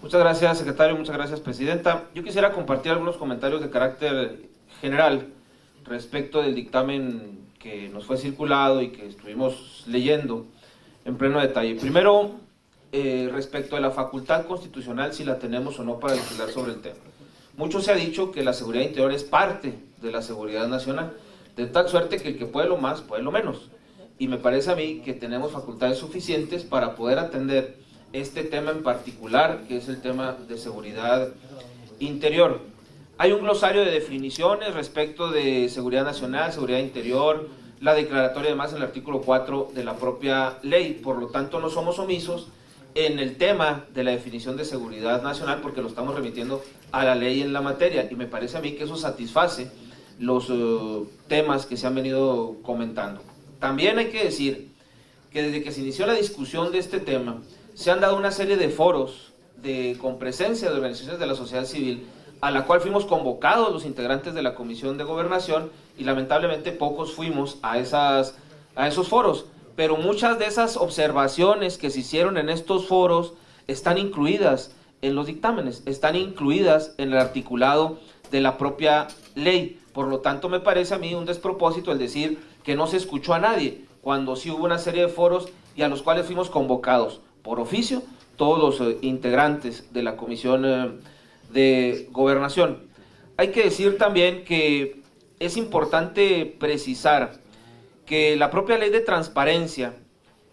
Muchas gracias, secretario. Muchas gracias, presidenta. Yo quisiera compartir algunos comentarios de carácter general respecto del dictamen que nos fue circulado y que estuvimos leyendo en pleno detalle. Primero, respecto a la facultad constitucional, si la tenemos o no para legislar sobre el tema. Mucho se ha dicho que la seguridad interior es parte de la seguridad nacional, de tal suerte que el que puede lo más, puede lo menos. Y me parece a mí que tenemos facultades suficientes para poder atender este tema en particular, que es el tema de seguridad interior. Hay un glosario de definiciones respecto de seguridad nacional, seguridad interior, la declaratoria además en el artículo 4 de la propia ley. Por lo tanto, no somos omisos en el tema de la definición de seguridad nacional, porque lo estamos remitiendo a la ley en la materia, y me parece a mí que eso satisface los temas que se han venido comentando. También hay que decir que desde que se inició la discusión de este tema, se han dado una serie de foros con presencia de organizaciones de la sociedad civil, a la cual fuimos convocados los integrantes de la Comisión de Gobernación, y lamentablemente pocos fuimos a esos foros. Pero muchas de esas observaciones que se hicieron en estos foros están incluidas en los dictámenes, están incluidas en el articulado de la propia ley. Por lo tanto, me parece a mí un despropósito el decir que no se escuchó a nadie, cuando sí hubo una serie de foros y a los cuales fuimos convocados por oficio todos los integrantes de la Comisión de Gobernación. Hay que decir también que es importante precisar que la propia ley de transparencia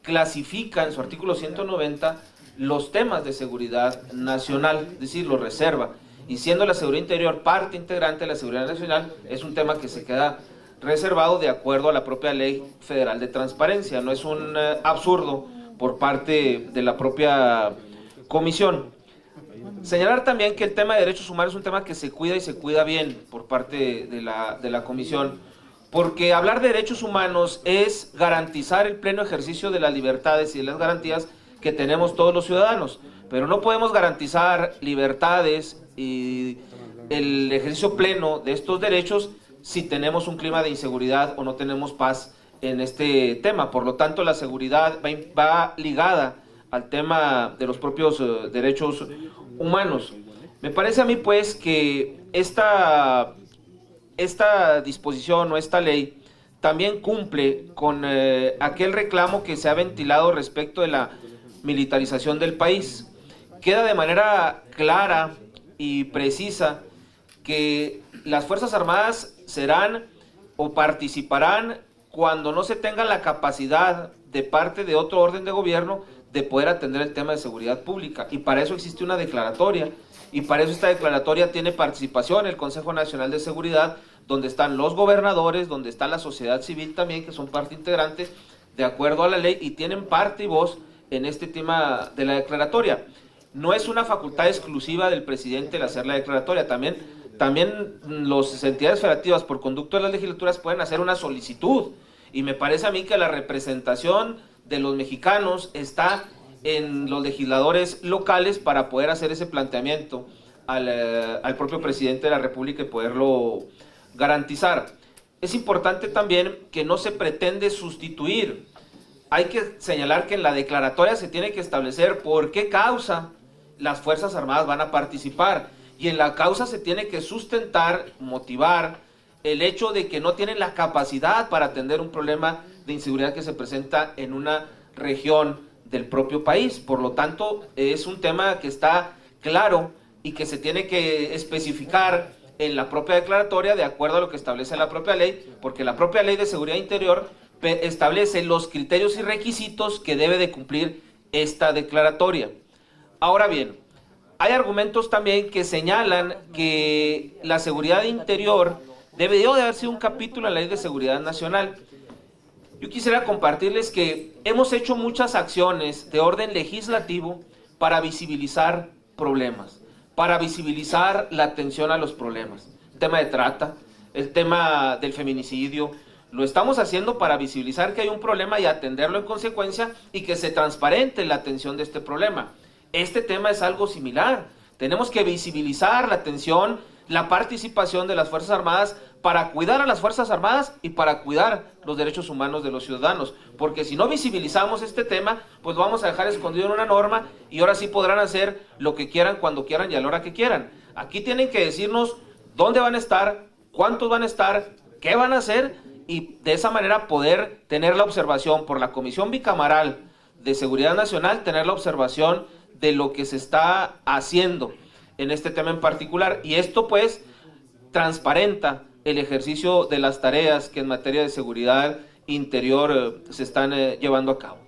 clasifica en su artículo 190 los temas de seguridad nacional, es decir, los reserva, y siendo la seguridad interior parte integrante de la seguridad nacional, es un tema que se queda reservado de acuerdo a la propia ley federal de transparencia. No es un absurdo por parte de la propia comisión. Señalar también que el tema de derechos humanos es un tema que se cuida y se cuida bien por parte de la comisión, porque hablar de derechos humanos es garantizar el pleno ejercicio de las libertades y de las garantías que tenemos todos los ciudadanos, pero no podemos garantizar libertades y el ejercicio pleno de estos derechos si tenemos un clima de inseguridad o no tenemos paz en este tema. Por lo tanto, la seguridad va ligada al tema de los propios derechos humanos. Me parece a mí, pues, que esta disposición o esta ley también cumple con aquel reclamo que se ha ventilado respecto de la militarización del país. Queda de manera clara y precisa que las Fuerzas Armadas serán o participarán cuando no se tenga la capacidad de parte de otro orden de gobierno de poder atender el tema de seguridad pública, y para eso existe una declaratoria, y para eso esta declaratoria tiene participación en el Consejo Nacional de Seguridad, donde están los gobernadores, donde está la sociedad civil también, que son parte integrante de acuerdo a la ley, y tienen parte y voz en este tema de la declaratoria. No es una facultad exclusiva del presidente el hacer la declaratoria, también las entidades federativas por conducto de las legislaturas pueden hacer una solicitud, y me parece a mí que la representación de los mexicanos está en los legisladores locales para poder hacer ese planteamiento al propio presidente de la República y poderlo garantizar. Es importante también que no se pretende sustituir. Hay que señalar que en la declaratoria se tiene que establecer por qué causa las Fuerzas Armadas van a participar, y en la causa se tiene que sustentar, motivar el hecho de que no tienen la capacidad para atender un problema de inseguridad que se presenta en una región del propio país. Por lo tanto, es un tema que está claro y que se tiene que especificar en la propia declaratoria de acuerdo a lo que establece la propia ley, porque la propia ley de seguridad interior establece los criterios y requisitos que debe de cumplir esta declaratoria. Ahora bien, hay argumentos también que señalan que la seguridad interior debió de haber sido un capítulo en la Ley de Seguridad Nacional. Yo quisiera compartirles que hemos hecho muchas acciones de orden legislativo para visibilizar problemas, para visibilizar la atención a los problemas. El tema de trata, el tema del feminicidio, lo estamos haciendo para visibilizar que hay un problema y atenderlo en consecuencia, y que se transparente la atención de este problema. Este tema es algo similar. Tenemos que visibilizar la atención, la participación de las Fuerzas Armadas para cuidar a las Fuerzas Armadas y para cuidar los derechos humanos de los ciudadanos, porque si no visibilizamos este tema, pues lo vamos a dejar escondido en una norma y ahora sí podrán hacer lo que quieran, cuando quieran y a la hora que quieran. Aquí tienen que decirnos dónde van a estar, cuántos van a estar, qué van a hacer, y de esa manera poder tener la observación por la Comisión Bicameral de Seguridad Nacional, tener la observación de lo que se está haciendo en este tema en particular, y esto pues transparenta el ejercicio de las tareas que en materia de seguridad interior se están llevando a cabo.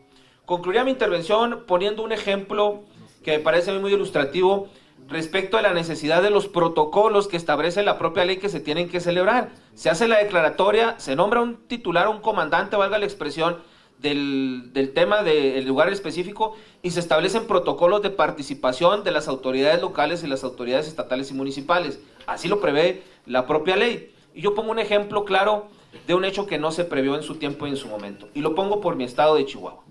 Concluiría mi intervención poniendo un ejemplo que me parece muy ilustrativo respecto a la necesidad de los protocolos que establece la propia ley que se tienen que celebrar. Se hace la declaratoria, se nombra un titular, un comandante, valga la expresión, del tema del lugar específico, y se establecen protocolos de participación de las autoridades locales y las autoridades estatales y municipales. Así lo prevé la propia ley. Y yo pongo un ejemplo claro de un hecho que no se previó en su tiempo y en su momento, y lo pongo por mi estado de Chihuahua.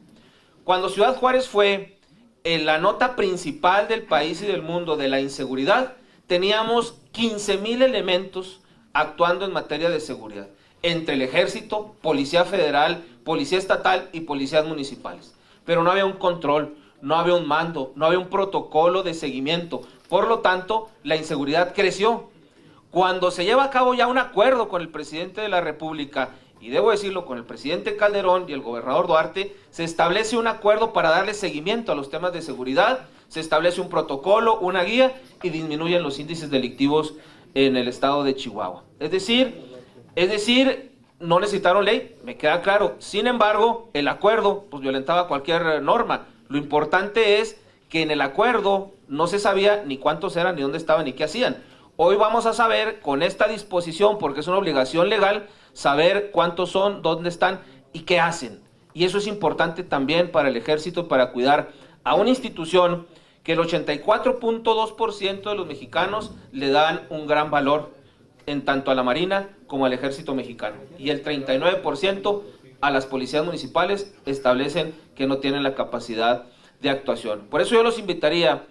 Cuando Ciudad Juárez fue en la nota principal del país y del mundo de la inseguridad, teníamos 15,000 elementos actuando en materia de seguridad, entre el Ejército, Policía Federal, Policía Estatal y policías municipales. Pero no había un control, no había un mando, no había un protocolo de seguimiento. Por lo tanto, la inseguridad creció. Cuando se lleva a cabo ya un acuerdo con el presidente de la República, y debo decirlo, con el presidente Calderón y el gobernador Duarte, se establece un acuerdo para darle seguimiento a los temas de seguridad, se establece un protocolo, una guía, y disminuyen los índices delictivos en el estado de Chihuahua. Es decir, no necesitaron ley, me queda claro. Sin embargo, el acuerdo pues violentaba cualquier norma. Lo importante es que en el acuerdo no se sabía ni cuántos eran, ni dónde estaban, ni qué hacían. Hoy vamos a saber, con esta disposición, porque es una obligación legal, saber cuántos son, dónde están y qué hacen. Y eso es importante también para el Ejército, para cuidar a una institución que el 84.2% de los mexicanos le dan un gran valor, en tanto a la Marina como al Ejército Mexicano. Y el 39% a las policías municipales establecen que no tienen la capacidad de actuación. Por eso yo los invitaría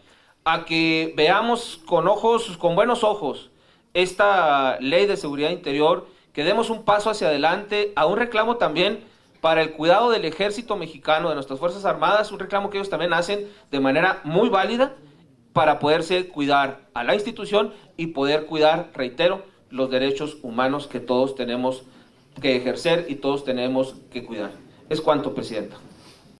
a que veamos con buenos ojos esta ley de seguridad interior, que demos un paso hacia adelante a un reclamo también para el cuidado del Ejército Mexicano, de nuestras Fuerzas Armadas, un reclamo que ellos también hacen de manera muy válida para poderse cuidar a la institución y poder cuidar, reitero, los derechos humanos que todos tenemos que ejercer y todos tenemos que cuidar. Es cuanto, Presidenta.